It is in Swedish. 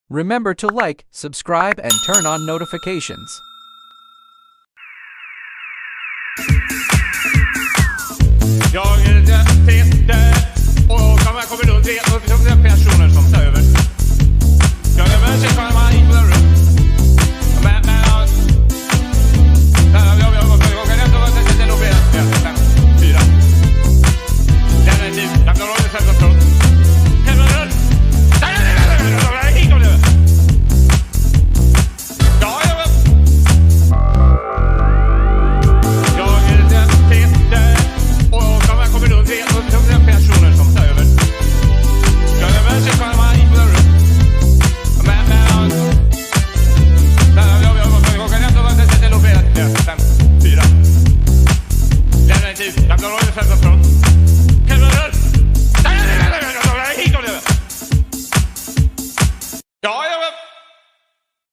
Remember to like, subscribe, and turn on notifications. Jag är Peter och jag kommer runt 300 personer som tar över.